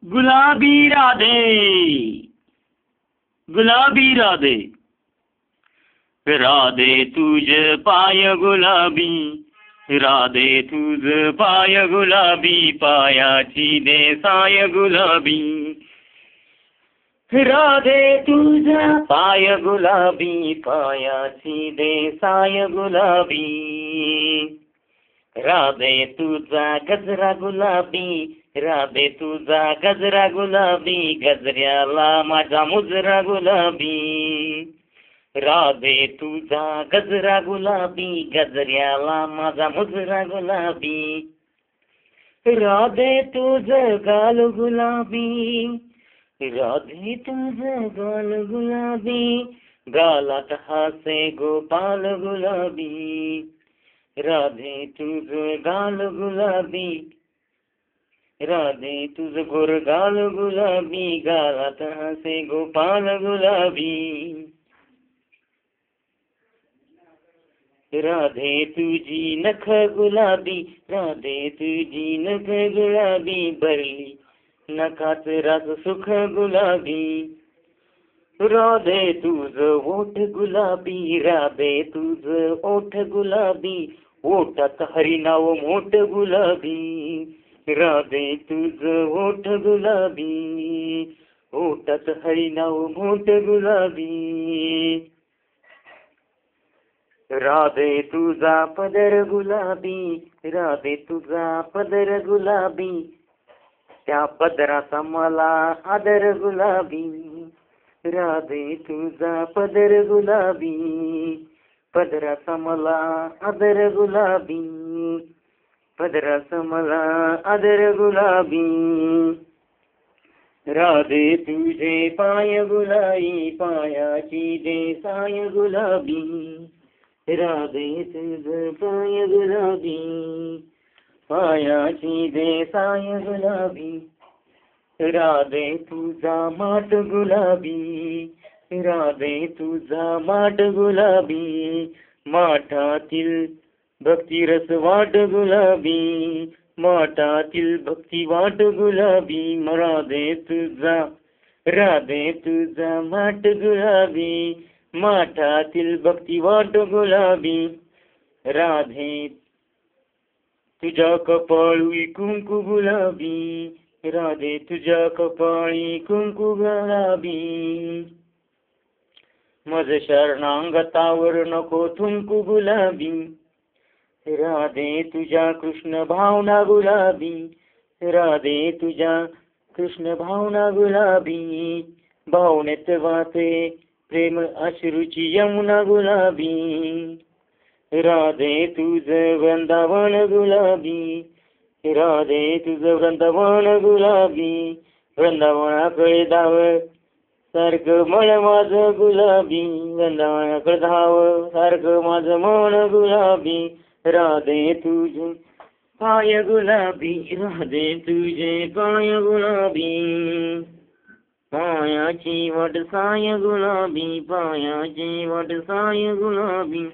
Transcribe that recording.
गुलाबी राधे, गुलाबी राधे, राधे तुझ पाय गुलाबी, राधे तुझ पाय गुलाबी, पायाची दे साय गुलाबी. राधे तुझ पाय गुलाबी, पायाची दे साय गुलाबी. राधे तुझा गजरा गुलाबी, राधे तुझा गजरा गुलाबी, गजऱ्याला माझा मुजरा गुलाबी. राधे तुझा गजरा गुलाबी, गजऱ्याला माझा मुजरा गुलाबी. राधे तुझ गाल गुलाबी, राधे तुझ गाल गुलाबी, गालात हासे गोपाल गुलाबी. राधे तुझ गाल गुलाबी, राधे तुझ गोर गाल गुलाबी, गालात हासे गोपाल गुलाबी. राधे तुझी नख गुलाबी, राधे तुझी नख गुलाबी, भरली नखात रस सुख गुलाबी. राधे तुझ ओठ गुलाबी, राधे तुझ ओठ गुलाबी, ओठात हरिनाव मोठ गुलाबी. राधे तुझ ओठ गुलाबी, ओठात हरिनाव मोठ गुलाबी. राधे तुझा पदर गुलाबी, राधे तुझा पदर गुलाबी, त्या पदराचा मला आदर गुलाबी. राधे तुझा पदर गुलाबी, पदराचा मला आदर गुलाबी, पदराचा मला आदर गुलाबी. राधे तुझे पाय गुलाबी, पायाची दे साय गुलाबी. राधे तुझ पाय गुलाबी, पायाची दे साय गुलाबी. राधे तुझा माठ गुलाबी, राधे तुझा माठ गुलाबी, माठातील भक्ती रस वाट गुलाबी, माठातील भक्ती वाट गुलाबी. राधे तुझा, राधे तुझा माठ गुलाबी, माठातील भक्ती वाट गुलाबी. राधे तुझ्या कपाळी कुंकू गुलाबी, राधे तुझ्या कपाळी कुंकू गुलाबी. मज शरणांगतावर नको थुंकू गुलाबी. राधे तुझ्या कृष्ण भावना गुलाबी, राधे तुझ्या कृष्ण भावना गुलाबी. भावनेत वाचे प्रेम अश्रूची यमुना गुलाबी. राधे तुझ वृंदावन गुलाबी, राधे तुझ वृंदावन गुलाबी. वृंदावनाकडे धाव सारखं मन माझं गुलाबी, वृंदावनाकडे धाव सारखं माझं मन गुलाबी. राधे तुझे पाय गुलाबी, राधे तुझे पाय गुलाबी, पायाची वाट साय गुलाबी, पायाची वाट साय गुलाबी.